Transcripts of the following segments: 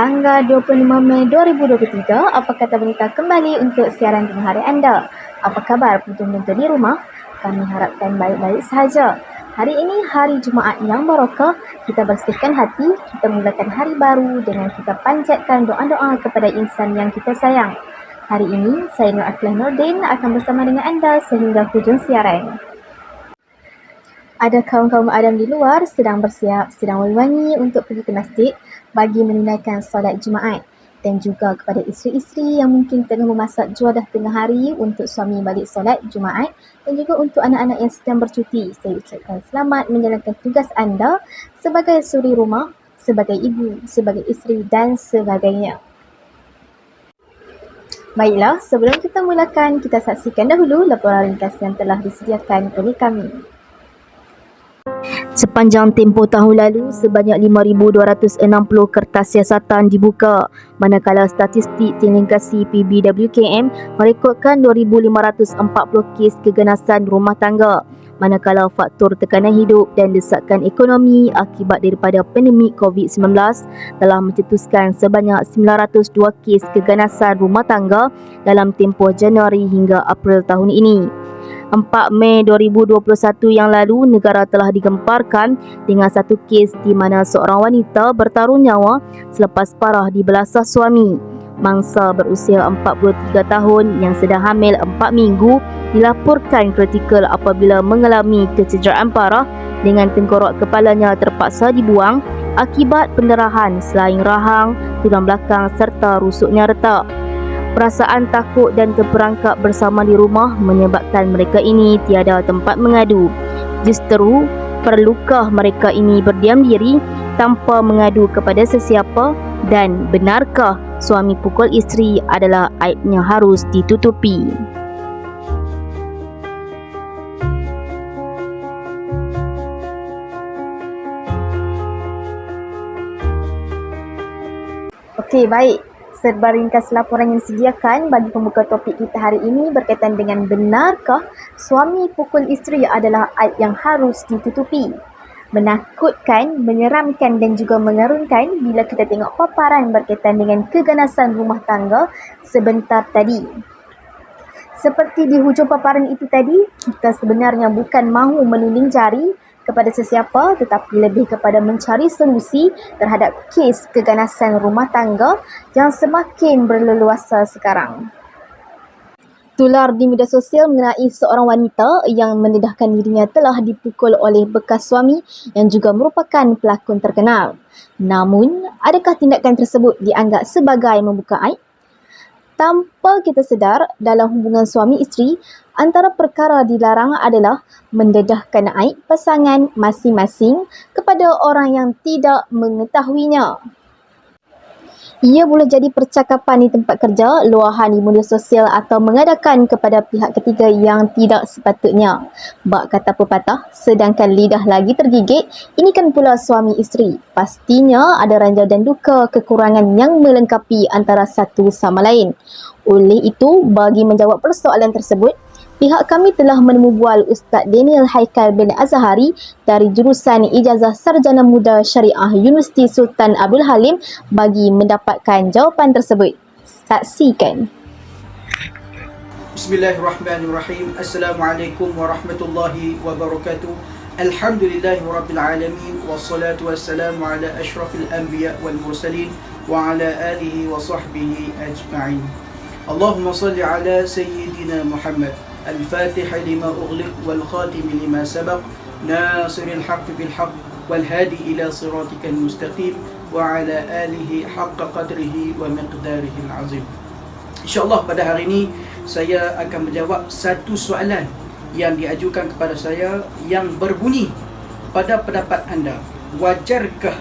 Tanggal 25 Mei 2023, apa kata berita kembali untuk siaran tengah hari anda? Apa khabar penonton di rumah? Kami harapkan baik-baik sahaja. Hari ini hari Jumaat yang barakah, kita bersihkan hati, kita mulakan hari baru dengan kita panjatkan doa-doa kepada insan yang kita sayang. Hari ini, saya Nur Akhleh Nordin akan bersama dengan anda sehingga hujung siaran. Ada kaum-kaum Adam di luar sedang bersiap, sedang wangi untuk pergi ke masjid bagi menunaikan solat Jumaat, dan juga kepada isteri-isteri yang mungkin tengah memasak juadah tengah hari untuk suami balik solat Jumaat, dan juga untuk anak-anak yang sedang bercuti. Saya ucapkan selamat menjalankan tugas anda sebagai suri rumah, sebagai ibu, sebagai isteri dan sebagainya. Baiklah, sebelum kita mulakan, kita saksikan dahulu laporan ringkas yang telah disediakan oleh kami. Sepanjang tempoh tahun lalu, sebanyak 5,260 kertas siasatan dibuka, manakala statistik delegasi PBWKM merekodkan 2,540 kes keganasan rumah tangga, manakala faktor tekanan hidup dan desakan ekonomi akibat daripada pandemik COVID-19 telah mencetuskan sebanyak 902 kes keganasan rumah tangga dalam tempoh Januari hingga April tahun ini. 4 Mei 2021 yang lalu, negara telah digemparkan dengan satu kes di mana seorang wanita bertaruh nyawa selepas parah dibelasah suami. Mangsa berusia 43 tahun yang sedang hamil 4 minggu dilaporkan kritikal apabila mengalami kecederaan parah dengan tengkorak kepalanya terpaksa dibuang akibat pendarahan selain rahang, tulang belakang serta rusuknya retak. Perasaan takut dan terperangkap bersama di rumah menyebabkan mereka ini tiada tempat mengadu. Justeru, perlukah mereka ini berdiam diri tanpa mengadu kepada sesiapa, dan benarkah suami pukul isteri adalah aibnya harus ditutupi? Okey, baik. Serba ringkas laporan yang disediakan bagi pembuka topik kita hari ini berkaitan dengan benarkah suami pukul isteri adalah aib yang harus ditutupi. Menakutkan, menyeramkan dan juga mengarunkan bila kita tengok paparan berkaitan dengan keganasan rumah tangga sebentar tadi. Seperti di hujung paparan itu tadi, kita sebenarnya bukan mahu menuding jari kepada sesiapa, tetapi lebih kepada mencari solusi terhadap kes keganasan rumah tangga yang semakin berleluasa sekarang. Tular di media sosial mengenai seorang wanita yang mendedahkan dirinya telah dipukul oleh bekas suami yang juga merupakan pelakon terkenal. Namun, adakah tindakan tersebut dianggap sebagai membuka aib? Tanpa kita sedar, dalam hubungan suami isteri, antara perkara dilarang adalah mendedahkan aib pasangan masing-masing kepada orang yang tidak mengetahuinya. Ia boleh jadi percakapan di tempat kerja, luahan di media sosial atau mengadakan kepada pihak ketiga yang tidak sepatutnya. Bak kata pepatah, sedangkan lidah lagi tergigit, ini kan pula suami isteri. Pastinya ada ranjau dan duka kekurangan yang melengkapi antara satu sama lain. Oleh itu, bagi menjawab persoalan tersebut, pihak kami telah menemubual Ustaz Daniel Haikal bin Azhari dari jurusan Ijazah Sarjana Muda Syariah Universiti Sultan Abdul Halim bagi mendapatkan jawapan tersebut. Saksikan. Bismillahirrahmanirrahim. Assalamualaikum warahmatullahi wabarakatuh. Alhamdulillahirabbil alamin wassalatu wassalamu ala asyrafil anbiya wal mursalin wa ala alihi wa sahbihi ajma'in. Allahumma salli ala sayyidina Muhammad الفاتح لما أغلق والخاتم لما سبق ناصر الحق بالحق والهادي إلى صراطك المستقيم وعلى آله حق قدره ومقداره العظيم. InsyaAllah pada hari ini saya akan menjawab satu soalan yang diajukan kepada saya yang berbunyi, pada pendapat anda, wajarkah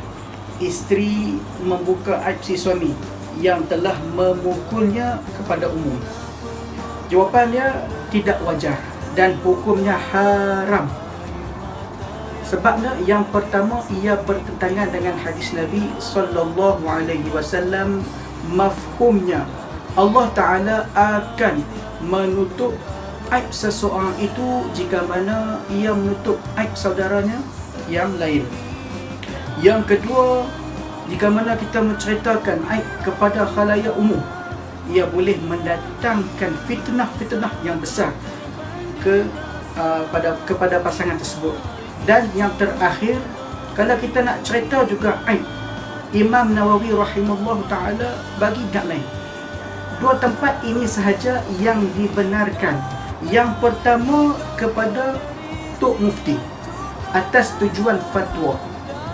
isteri membuka aib si suami yang telah memukulnya kepada umum? Jawapannya tidak wajar dan hukumnya haram. Sebabnya yang pertama, ia bertentangan dengan hadis Nabi sallallahu alaihi wasallam. Mafhumnya Allah Taala akan menutup aib seseorang itu jika mana ia menutup aib saudaranya yang lain. Yang kedua, Jika mana kita menceritakan aib kepada khalayak umum, ia boleh mendatangkan fitnah-fitnah yang besar kepada pasangan tersebut. Dan yang terakhir, kalau kita nak cerita juga aib, Imam Nawawi rahimahullah ta'ala bagi guideline. 2 tempat ini sahaja yang dibenarkan. Yang pertama kepada Tok Mufti atas tujuan fatwa.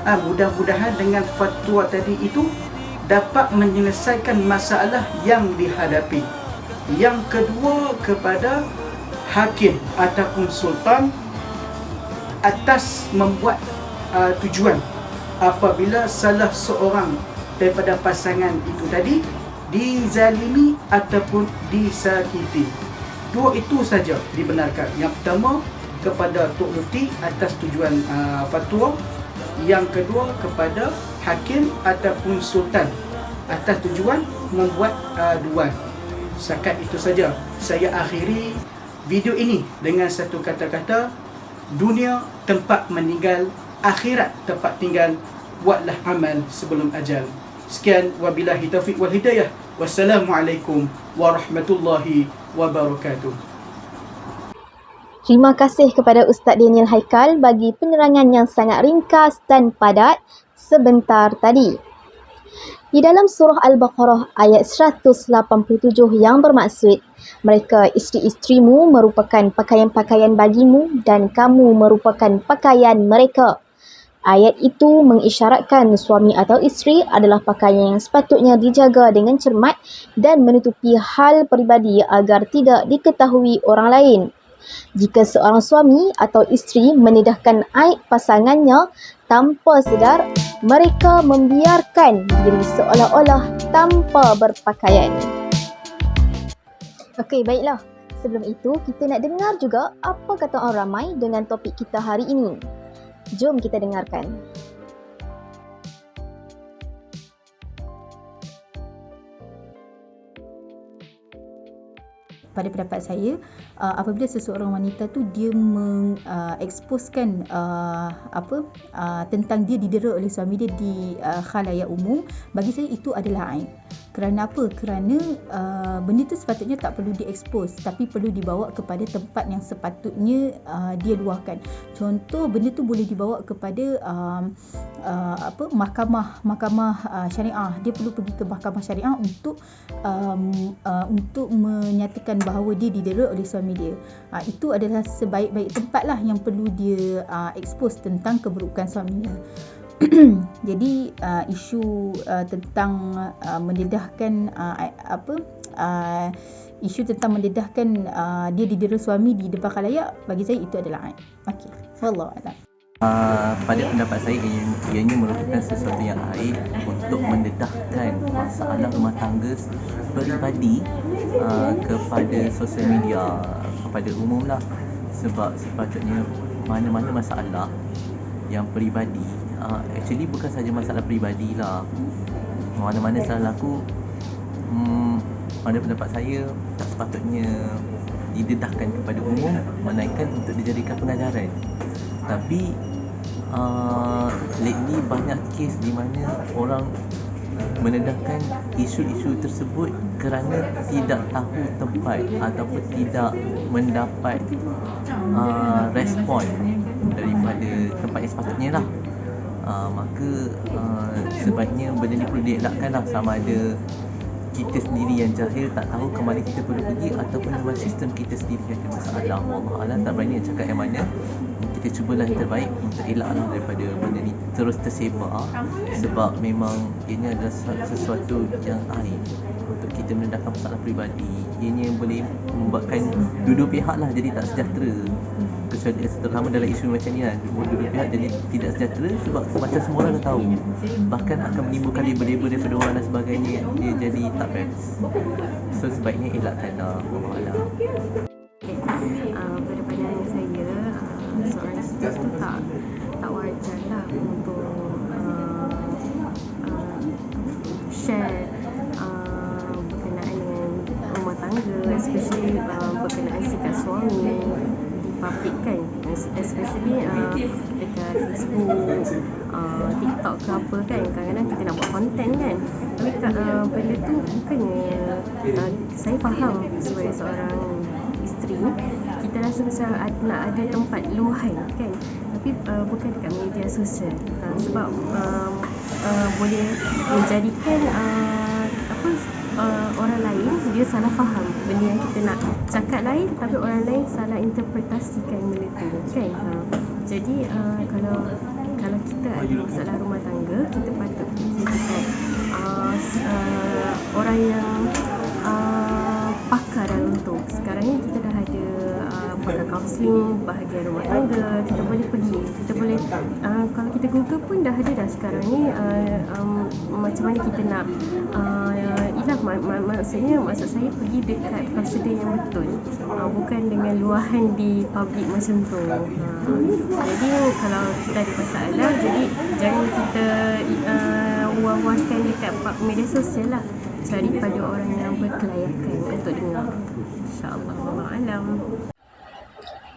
Mudah-mudahan dengan fatwa tadi itu dapat menyelesaikan masalah yang dihadapi. Yang kedua kepada hakim ataupun sultan atas membuat tujuan apabila salah seorang daripada pasangan itu tadi dizalimi ataupun disakiti. 2 itu saja dibenarkan. Yang pertama kepada Tok Mufti atas tujuan fatwa. Yang kedua kepada hakim ataupun sultan atas tujuan membuat duan. Setakat itu saja. Saya akhiri video ini dengan satu kata-kata: dunia tempat meninggal, akhirat tempat tinggal. Buatlah amal sebelum ajal. Sekian, wabillahi taufiq wal hidayah. Wassalamualaikum warahmatullahi wabarakatuh. Terima kasih kepada Ustaz Daniel Haikal bagi penerangan yang sangat ringkas dan padat sebentar tadi. Di dalam surah Al-Baqarah ayat 187 yang bermaksud, mereka isteri-isterimu merupakan pakaian-pakaian bagimu dan kamu merupakan pakaian mereka. Ayat itu mengisyaratkan suami atau isteri adalah pakaian yang sepatutnya dijaga dengan cermat dan menutupi hal peribadi agar tidak diketahui orang lain. Jika seorang suami atau isteri mendedahkan aib pasangannya tanpa sedar, mereka membiarkan diri seolah-olah tanpa berpakaian. Okey, baiklah. Sebelum itu, kita nak dengar juga apa kata orang ramai dengan topik kita hari ini. Jom kita dengarkan. Pada pendapat saya, apabila seseorang wanita tu dia mengeksposkan tentang dia didera oleh suami dia di khalayak umum, bagi saya itu adalah aib. Kerana apa? Kerana benda tu sepatutnya tak perlu diekspos, tapi perlu dibawa kepada tempat yang sepatutnya dia luahkan. Contoh, benda tu boleh dibawa kepada mahkamah syariah. Dia perlu pergi ke mahkamah syariah untuk menyatakan bahawa dia didera oleh suami dia. Itu adalah sebaik-baik tempat lah yang perlu dia expose tentang keburukan suaminya. Jadi isu tentang mendedahkan dia didera suami di depan khalayak, bagi saya itu adalah aib. Okey, wallahu a'lam. Pada pendapat saya, ianya merupakan sesuatu yang aib untuk mendedahkan masalah rumah tangga peribadi kepada sosial media, kepada umum lah. Sebab sepatutnya mana-mana masalah yang peribadi, actually bukan saja masalah peribadi lah, mana-mana salah laku, pada pendapat saya tak sepatutnya didedahkan kepada umum, melainkan untuk dijadikan pengajaran. Tapi lately banyak kes di mana orang mendedahkan isu-isu tersebut kerana tidak tahu tempat ataupun tidak mendapat respon daripada tempat yang sepatutnya lah. Maka sebaiknya benda ni perlu dielakkan lah, sama ada kita sendiri yang jahil tak tahu ke mana kita perlu pergi, ataupun dalam sistem kita sendiri yang ada masalah. Wallahualam, tak berani nak cakap yang mana. Kita cubalah yang terbaik untuk elaklah daripada benda ni terus tersebar, sebab memang ini adalah sesuatu yang aib untuk kita mendedahkan masalah peribadi. Ianya boleh membuatkan dua-dua pihak lah jadi tak sejahtera, terutama dalam isu macam ni lah. Dua-dua pihak jadi tidak sejahtera sebab macam semua orang dah tahu, bahkan akan menimbulkan label-label daripada orang dan sebagainya, dia jadi tak best. So sebaiknya elakkan lah. Wallahualam. Pada pandangan saya, seorang isteri tu tak wajar lah untuk share berkenaan dengan rumah tangga, especially berkenaan sikap suami dipublikkan, especially dekat Facebook, TikTok TikTok ke apa kan, kadang-kadang kita nak buat konten kan, tapi benda tu bukannya saya faham sebagai seorang isteri kita rasa macam nak ada tempat luahan kan, tapi bukan dekat media sosial, sebab boleh menjadikan orang lain dia salah faham benda yang kita nak cakap lain, tapi orang lain salah interpretasikan benda tu kan. Jadi kalau kita ada masalah rumah tangga, kita patut fikir dekat orang yang pakar dalam tu. Sekarang ni kita dah ada partner counselling bahagian rumah tangga, kita boleh pergi, kita boleh kalau kita Google pun dah ada dah sekarang ni macam mana kita nak maksud saya pergi dekat kaunselor yang betul, bukan dengan luahan di public macam tu. Jadi kalau kita ada masalah, jadi jangan kita luahkan dekat media sosial lah, cari pada orang yang berkelayakan untuk dengar. InsyaAllah, wallahu alam.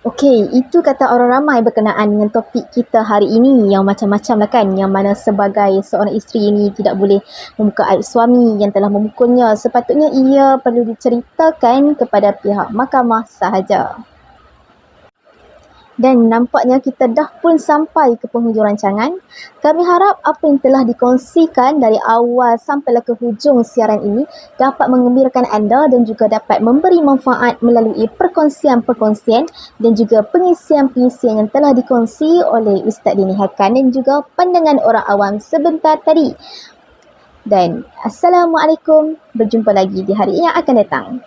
Okey, itu kata orang ramai berkenaan dengan topik kita hari ini yang macam-macam lah kan, yang mana sebagai seorang isteri ini tidak boleh membuka aib suami yang telah memukulnya. Sepatutnya ia perlu diceritakan kepada pihak mahkamah sahaja. Dan nampaknya kita dah pun sampai ke penghujung rancangan. Kami harap apa yang telah dikongsikan dari awal sampailah ke hujung siaran ini dapat menggembirakan anda dan juga dapat memberi manfaat melalui perkongsian-perkongsian dan juga pengisian-pengisian yang telah dikongsi oleh Ustaz Dini Hakan dan juga pandangan orang awam sebentar tadi. Dan Assalamualaikum, berjumpa lagi di hari yang akan datang.